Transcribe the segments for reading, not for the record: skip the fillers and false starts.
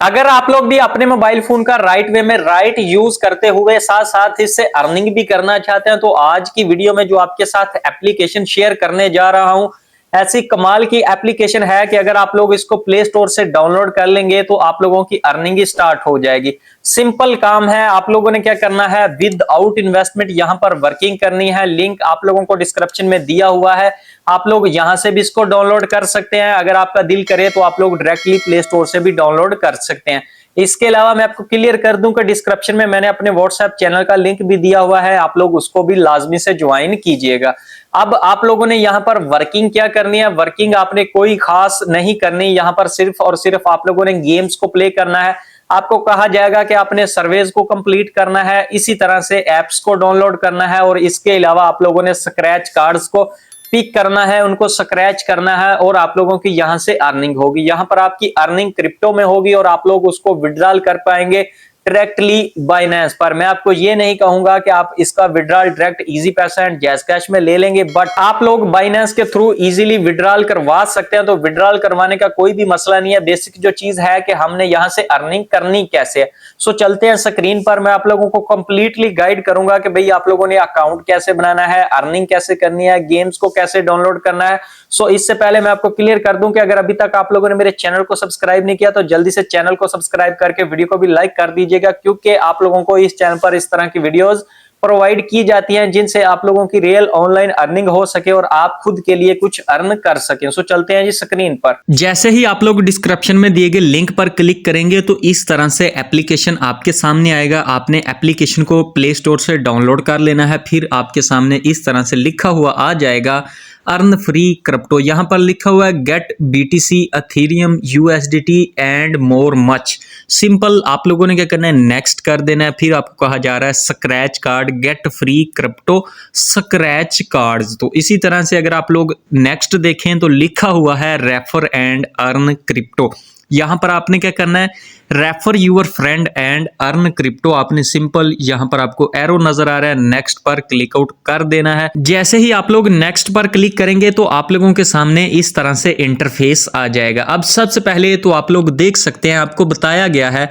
अगर आप लोग भी अपने मोबाइल फोन का राइट वे में राइट यूज करते हुए साथ साथ इससे अर्निंग भी करना चाहते हैं तो आज की वीडियो में जो आपके साथ एप्लीकेशन शेयर करने जा रहा हूं, ऐसी कमाल की एप्लीकेशन है कि अगर आप लोग इसको प्ले स्टोर से डाउनलोड कर लेंगे तो आप लोगों की अर्निंग स्टार्ट हो जाएगी। सिंपल काम है, आप लोगों ने क्या करना है, विदाउट इन्वेस्टमेंट यहां पर वर्किंग करनी है। लिंक आप लोगों को डिस्क्रिप्शन में दिया हुआ है, आप लोग यहां से भी इसको डाउनलोड कर सकते हैं। अगर आपका दिल करे तो आप लोग डायरेक्टली प्ले स्टोर से भी डाउनलोड कर सकते हैं। इसके अलावा मैं आपको क्लियर कर दूं कि डिस्क्रिप्शन में मैंने अपने व्हाट्सएप चैनल का लिंक भी दिया हुआ है, आप लोग उसको भी लाजमी से ज्वाइन कीजिएगा। अब आप लोगों ने यहां पर वर्किंग क्या करनी है, वर्किंग आपने कोई खास नहीं करनी, यहां पर सिर्फ और सिर्फ आप लोगों ने गेम्स को प्ले करना है। आपको कहा जाएगा कि आपने सर्वेज को कंप्लीट करना है, इसी तरह से एप्स को डाउनलोड करना है और इसके अलावा आप लोगों ने स्क्रैच कार्ड्स को पिक करना है, उनको स्क्रैच करना है और आप लोगों की यहां से अर्निंग होगी। यहां पर आपकी अर्निंग क्रिप्टो में होगी और आप लोग उसको विड्रॉल कर पाएंगे डायरेक्टली बाइनेंस पर। मैं आपको ये नहीं कहूंगा कि आप इसका विड्रॉल डायरेक्ट इजी पैसा एंड जैज कैश में ले लेंगे, बट आप लोग बाइनेंस के थ्रू इजीली विड्रॉल करवा सकते हैं। तो विड्रॉल करवाने का कोई भी मसला नहीं है, बेसिक जो चीज है कि हमने यहां से अर्निंग करनी कैसे है। सो चलते हैं स्क्रीन पर, मैं आप लोगों को कंप्लीटली गाइड करूंगा कि भाई आप लोगों ने अकाउंट कैसे बनाना है, अर्निंग कैसे करनी है, गेम्स को कैसे डाउनलोड करना है। सो इससे पहले मैं आपको क्लियर कर दूं कि अगर अभी तक आप लोगों ने मेरे चैनल को सब्सक्राइब नहीं किया तो जल्दी से चैनल को सब्सक्राइब करके वीडियो को भी लाइक कर दीजिएगा, क्योंकि आप लोगों को इस चैनल पर इस तरह की वीडियोस प्रोवाइड की जाती हैं जिनसे आप लोगों की रियल ऑनलाइन अर्निंग हो सके और आप खुद के लिए कुछ अर्न कर सकें। सो चलते हैं जी स्क्रीन पर। जैसे ही आप लोग डिस्क्रिप्शन में दिए गए लिंक पर क्लिक करेंगे तो इस तरह से एप्लीकेशन आपके सामने आएगा। आपने एप्लीकेशन को प्ले स्टोर से डाउनलोड कर लेना है, फिर आपके सामने इस तरह से लिखा हुआ आ जाएगा अर्न फ्री क्रिप्टो। यहां पर लिखा हुआ है get BTC, Ethereum, USDT and more much. Simple आप लोगों ने क्या करना है, नेक्स्ट कर देना है। फिर आपको कहा जा रहा है scratch card, get free crypto scratch cards. तो इसी तरह से अगर आप लोग नेक्स्ट देखें तो लिखा हुआ है रेफर एंड अर्न क्रिप्टो। यहां पर आपने क्या करना है, refer your friend and earn crypto. आपने सिंपल यहां पर आपको एरो नजर आ रहा है, नेक्स्ट पर क्लिक आउट कर देना है। जैसे ही आप लोग नेक्स्ट पर क्लिक करेंगे तो आप लोगों के सामने इस तरह से इंटरफेस आ जाएगा। अब सबसे पहले तो आप लोग देख सकते हैं, आपको बताया गया है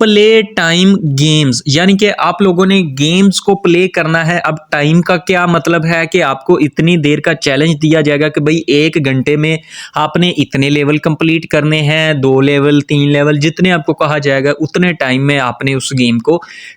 प्ले टाइम गेम्स, यानी कि आप लोगों ने गेम्स को प्ले करना है। अब टाइम का क्या मतलब है कि आपको इतनी देर का चैलेंज दिया जाएगा कि भाई 1 घंटे में आपने इतने लेवल कंप्लीट करने हैं, 2 लेवल 3 लेवल जितने आपको कहा जाएगा उतने टाइम में आपने उस गेम को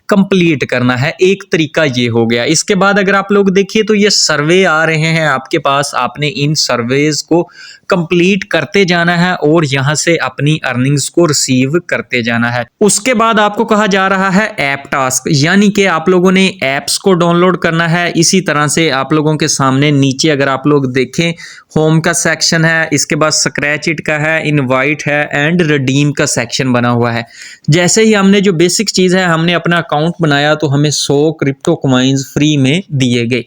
कंप्लीट करना है। एक तरीका ये हो गया। इसके बाद अगर आप लोग देखिए तो ये सर्वे आ रहे हैं आपके पास, आपने इन सर्वेज को कंप्लीट करते जाना है और यहां से अपनी अर्निंग्स को रिसीव करते जाना है। उसके बाद आपको कहा जा रहा है ऐप टास्क, यानी कि आप लोगों ने ऐप्स को डाउनलोड करना है। इसी तरह से आप लोगों के सामने नीचे अगर आप लोग देखें होम का सेक्शन है, इसके बाद स्क्रैच इट का है, इनवाइट है एंड रिडीम का सेक्शन बना हुआ है। जैसे ही हमने जो बेसिक चीज है, हमने अपना अकाउंट बनाया तो हमें 100 क्रिप्टो कॉइन्स फ्री में दिए गए।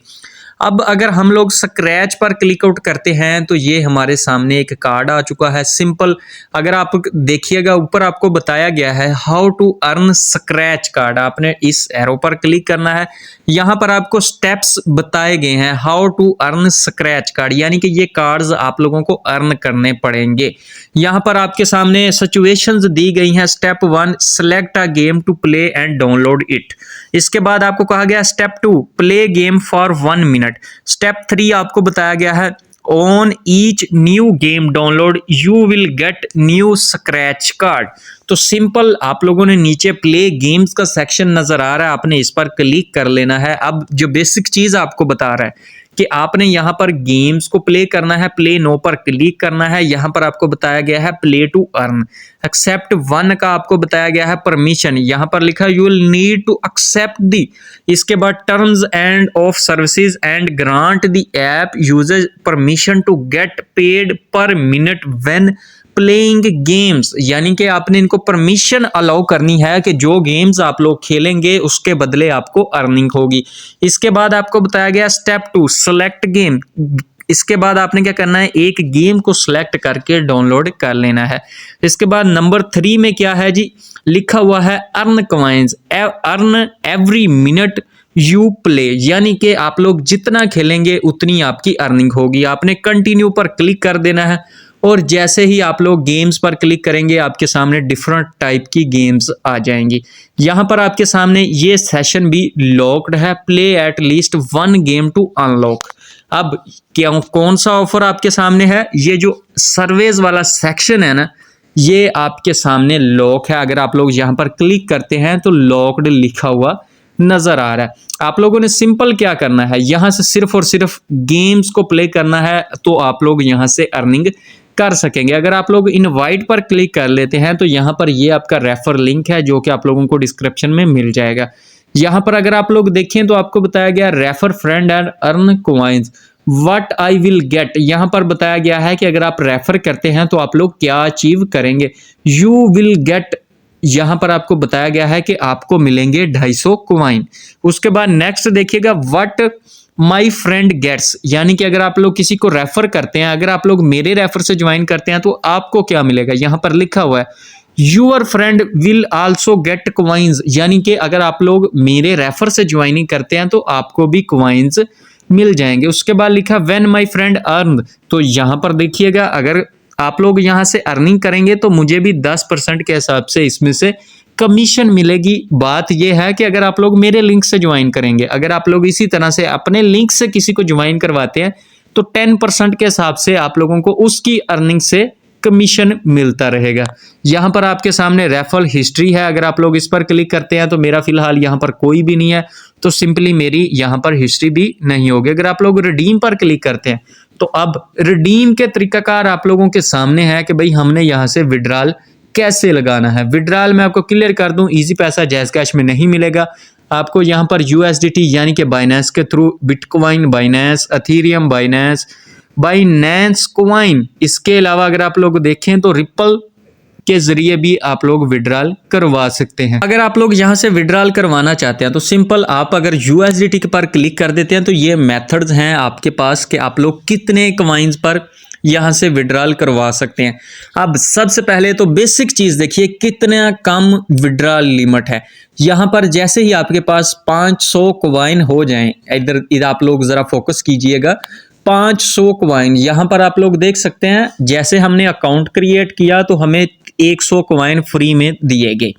अब अगर हम लोग स्क्रैच पर क्लिक आउट करते हैं तो ये हमारे सामने एक कार्ड आ चुका है। सिंपल अगर आप देखिएगा ऊपर आपको बताया गया है how to earn scratch card. आपने इस एरो पर क्लिक करना है, यहाँ पर आपको स्टेप्स बताए गए हैं how to earn scratch card, यानी कि ये कार्ड्स आप लोगों को अर्न करने पड़ेंगे। यहाँ पर आपके सामने सिचुएशंस दी गई हैं। Step 1 select a game to play and download it. इसके बाद आपको कहा गया step 2 play game for 1 minute. Step 3 आपको बताया गया है on each new game download you will get new scratch card. तो सिंपल आप लोगों ने नीचे प्ले गेम्स का सेक्शन नजर आ रहा है, आपने इस पर क्लिक कर लेना है। अब जो बेसिक चीज आपको बता रहा है कि आपने यहां पर गेम्स को प्ले करना है, प्ले नो पर क्लिक करना है। यहां पर आपको बताया गया है प्ले टू अर्न। एक्सेप्ट 1 का आपको बताया गया है परमिशन, यहां पर लिखा you will need to accept the. इसके बाद terms and of services and grant the app users permission to get paid per minute when playing games, यानी कि आपने इनको परमिशन अलाउ करनी है कि जो गेम्स आप लोग खेलेंगे उसके बदले आपको अर्निंग होगी। इसके बाद आपको बताया गया स्टेप 2 सेलेक्ट गेम। इसके बाद आपने क्या करना है, एक गेम को सिलेक्ट करके डाउनलोड कर लेना है। इसके बाद नंबर 3 में क्या है जी, लिखा हुआ है earn coins, earn every minute you play, यानी कि आप लोग जितना खेलेंगे उतनी आपकी अर्निंग होगी। आपने कंटिन्यू पर क्लिक कर देना है। और जैसे ही आप लोग गेम्स पर क्लिक करेंगे आपके सामने डिफरेंट टाइप की गेम्स आ जाएंगी। यहाँ पर आपके सामने ये सेशन भी लॉक्ड है, play at least 1 game to unlock. अब क्या कौन सा ऑफर आपके सामने है? ये जो सर्वेज वाला सेक्शन है ना, ये आपके सामने लॉक है। अगर आप लोग यहाँ पर क्लिक करते हैं तो लॉक्ड लिखा हुआ नजर आ रहा है। आप लोगों ने सिंपल क्या करना है, यहाँ से सिर्फ और सिर्फ गेम्स को प्ले करना है तो आप लोग यहाँ से अर्निंग कर सकेंगे। अगर आप लोग इनवाइट पर क्लिक कर लेते हैं तो यहाँ पर ये आपका रेफर लिंक है जो कि आप लोगों को डिस्क्रिप्शन में मिल जाएगा। यहाँ पर अगर आप लोग देखें तो आपको बताया गया refer friend and earn coins what I will get. यहाँ पर बताया गया है कि अगर आप रेफर करते हैं तो आप लोग क्या अचीव करेंगे। यू विल गेट, यहाँ पर आपको बताया गया है कि आपको मिलेंगे 250 कॉइन। उसके बाद नेक्स्ट देखिएगा व्हाट माई फ्रेंड गेट्स, यानी कि अगर आप लोग किसी को रेफर करते हैं, अगर आप लोग मेरे रेफर से ज्वाइन करते हैं तो आपको क्या मिलेगा। यहाँ पर लिखा हुआ है your friend will also get coins, यानी कि अगर आप लोग मेरे रेफर से ज्वाइनिंग करते हैं तो आपको भी कॉइन्स मिल जाएंगे। उसके बाद लिखा व्हेन माय फ्रेंड अर्न, तो यहाँ पर देखिएगा अगर आप लोग यहाँ से अर्निंग करेंगे तो मुझे भी 10% के हिसाब से इसमें से कमीशन मिलेगी। बात यह है कि अगर आप लोग मेरे लिंक से ज्वाइन करेंगे, अगर आप लोग इसी तरह से अपने लिंक से किसी को ज्वाइन करवाते हैं तो 10% के हिसाब से आप लोगों को उसकी अर्निंग से कमीशन मिलता रहेगा। यहाँ पर आपके सामने रेफरल हिस्ट्री है, अगर आप लोग इस पर क्लिक करते हैं तो मेरा फिलहाल यहाँ पर कोई भी नहीं है तो सिंपली मेरी यहाँ पर हिस्ट्री भी नहीं होगी। अगर आप लोग रिडीम पर क्लिक करते हैं तो अब रिडीम के तरीकाकार आप लोगों के सामने है कि भाई हमने यहाँ से विड्रॉल कैसे लगाना है। विड्रॉल मैं आपको क्लियर कर दूं, इजी पैसा जैज़ कैश में नहीं मिलेगा आपको। यहाँ पर USDT यानी कि बाइनेंस के through, bitcoin Binance, Ethereum Binance coin, इसके अलावा अगर आप लोग देखें तो रिपल के जरिए भी आप लोग विड्रॉल करवा सकते हैं। अगर आप लोग यहाँ से विड्रॉल करवाना चाहते हैं तो सिंपल आप अगर USDT के पर क्लिक कर देते हैं तो ये मेथड्स हैं आपके पास कि आप लोग कितने कॉइन्स पर यहाँ से विड्रॉल करवा सकते हैं। अब सबसे पहले तो बेसिक चीज देखिए कितना कम विड्रॉल लिमिट है। यहाँ पर जैसे ही आपके पास 500 कॉइन हो जाएं, इधर आप लोग जरा फोकस कीजिएगा, 500 कॉइन यहाँ पर आप लोग देख सकते हैं। जैसे हमने अकाउंट क्रिएट किया तो हमें 100 कॉइन फ्री में दिए गए।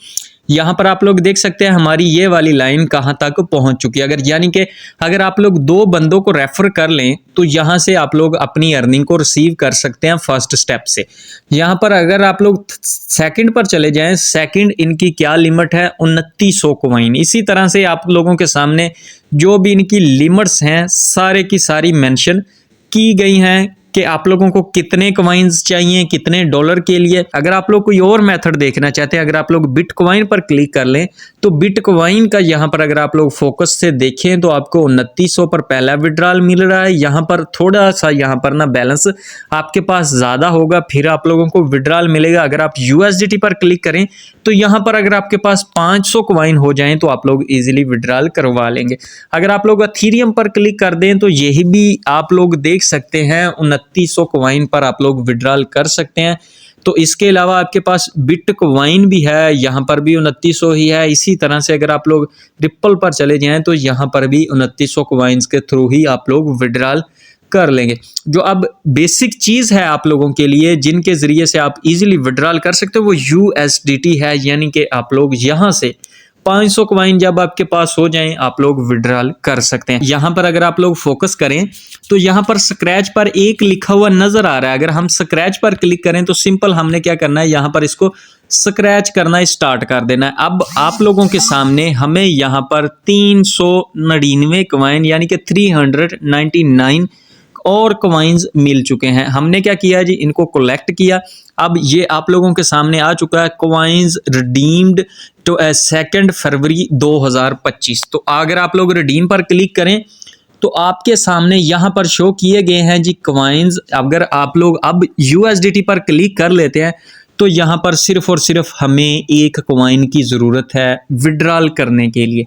यहाँ पर आप लोग देख सकते हैं हमारी ये वाली लाइन कहाँ तक पहुंच चुकी है। अगर यानी कि अगर आप लोग 2 बंदों को रेफर कर लें तो यहाँ से आप लोग अपनी अर्निंग को रिसीव कर सकते हैं फर्स्ट स्टेप से। यहाँ पर अगर आप लोग सेकंड पर चले जाएं, सेकंड इनकी क्या लिमिट है 2900 कॉइन। इसी तरह से आप लोगों के सामने जो भी इनकी लिमिट्स हैं सारे की सारी मेंशन की गई हैं कि आप लोगों को कितने कॉइन्स चाहिए, कितने डॉलर के लिए। अगर आप लोग कोई और मेथड देखना चाहते हैं, अगर आप लोग बिटकॉइन पर क्लिक कर लें तो बिटकॉइन का यहाँ पर अगर आप लोग फोकस से देखें तो आपको 2900 पर पहला विड्रॉल मिल रहा है। यहाँ पर थोड़ा सा यहाँ पर ना बैलेंस आपके पास ज़्यादा होगा, फिर आप लोगों को विड्रॉल मिलेगा। अगर आप USDT पर क्लिक करें तो यहाँ पर अगर आपके पास 500 कॉइन हो जाएं तो आप लोग इजीली विड्रॉल करवा लेंगे। अगर आप लोग एथेरियम पर क्लिक कर दें तो यही भी आप लोग देख सकते हैं 2900 कॉइन पर आप लोग विड्रॉल कर सकते हैं। तो इसके अलावा आपके पास बिटकॉइन भी है, यहाँ पर भी 2900 ही है। इसी तरह से अगर आप लोग रिपल पर चले जाएं तो यहाँ पर भी 2900 कॉइन्स के थ्रू ही आप लोग विड्रॉल कर लेंगे। जो अब बेसिक चीज है आप लोगों के लिए जिनके जरिए से आप इजीली विड्रॉल कर सकते हो वो USDT है, यानी कि आप लोग यहाँ से 500 कॉइन जब आपके पास हो जाएं आप लोग विड्रॉल कर सकते हैं। यहाँ पर अगर आप लोग फोकस करें तो यहाँ पर स्क्रैच पर एक लिखा हुआ नजर आ रहा है। अगर हम स्क्रैच पर क्लिक करें तो सिंपल हमने क्या करना है, यहाँ पर इसको स्क्रैच करना स्टार्ट कर देना है। अब आप लोगों के सामने हमें यहाँ पर 399 कॉइन यानी कि 399 और कॉइन्स मिल चुके हैं। हमने क्या किया जी, इनको कलेक्ट किया। अब ये आप लोगों के सामने आ चुका है कॉइन्स रिडीम्ड टू 2 फरवरी 2025। तो अगर आप लोग रिडीम पर क्लिक करें तो आपके सामने यहाँ पर शो किए गए हैं जी कॉइन्स। अगर आप लोग अब USDT पर क्लिक कर लेते हैं तो यहाँ पर सिर्फ और सिर्फ हमें 1 कॉइन की ज़रूरत है विड्रॉल करने के लिए।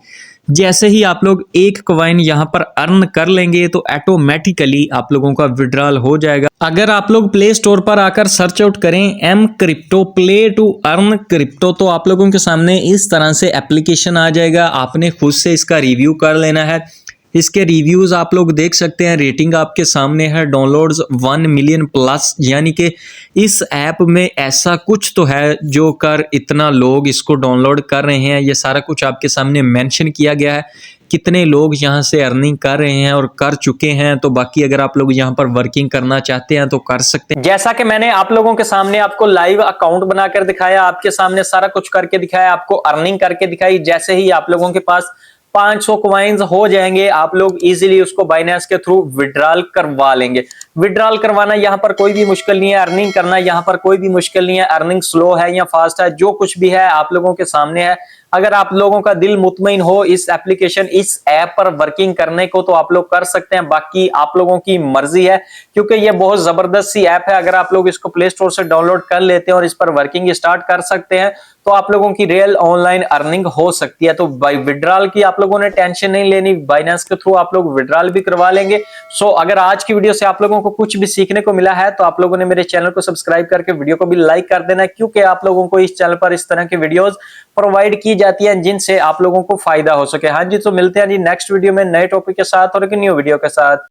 जैसे ही आप लोग 1 कॉइन यहाँ पर अर्न कर लेंगे तो ऑटोमेटिकली आप लोगों का विड्रॉल हो जाएगा। अगर आप लोग प्ले स्टोर पर आकर सर्च आउट करें M crypto play to earn crypto तो आप लोगों के सामने इस तरह से एप्लीकेशन आ जाएगा। आपने खुद से इसका रिव्यू कर लेना है। इसके रिव्यूज आप लोग देख सकते हैं, रेटिंग आपके सामने है, डाउनलोड्स 1 मिलियन प्लस, यानी कि इस ऐप में ऐसा कुछ तो है जो कर इतना लोग इसको डाउनलोड कर रहे हैं। ये सारा कुछ आपके सामने मेंशन किया गया है, कितने लोग यहाँ से अर्निंग कर रहे हैं और कर चुके हैं। तो बाकी अगर आप लोग यहाँ पर वर्किंग करना चाहते हैं तो कर सकते हैं। जैसा कि मैंने आप लोगों के सामने आपको लाइव अकाउंट बनाकर दिखाया, आपके सामने सारा कुछ करके दिखाया, आपको अर्निंग करके दिखाई। जैसे ही आप लोगों के पास 500 कॉइन्स हो जाएंगे, आप लोग इजीली उसको बाइनेंस के थ्रू विड्रॉल करवा लेंगे। विड्रॉल करवाना यहाँ पर कोई भी मुश्किल नहीं है, अर्निंग करना यहाँ पर कोई भी मुश्किल नहीं है। अर्निंग स्लो है या फास्ट है, जो कुछ भी है आप लोगों के सामने है। अगर आप लोगों का दिल मुतमईन हो इस एप्लीकेशन, इस ऐप पर वर्किंग करने को, तो आप लोग कर सकते हैं। बाकी आप लोगों की मर्जी है, क्योंकि ये बहुत जबरदस्त सी ऐप है। अगर आप लोग इसको प्ले स्टोर से डाउनलोड कर लेते हैं और इस पर वर्किंग स्टार्ट कर सकते हैं, तो आप लोगों की रियल ऑनलाइन अर्निंग हो सकती है। तो बाई विड्रॉल की आप लोगों ने टेंशन नहीं लेनी, बाइनेंस के थ्रू आप लोग विड्रॉल भी करवा लेंगे। सो अगर आज की वीडियो से आप लोगों को कुछ भी सीखने को मिला है, तो आप लोगों ने मेरे चैनल को सब्सक्राइब करके वीडियो को भी लाइक कर देना, क्योंकि आप लोगों को इस चैनल पर इस तरह की वीडियोस प्रोवाइड की जाती है जिनसे आप लोगों को फायदा हो सके। हाँ जी, तो मिलते हैं जी नेक्स्ट वीडियो में नए टॉपिक के साथ और एक न्यू वीडियो के साथ।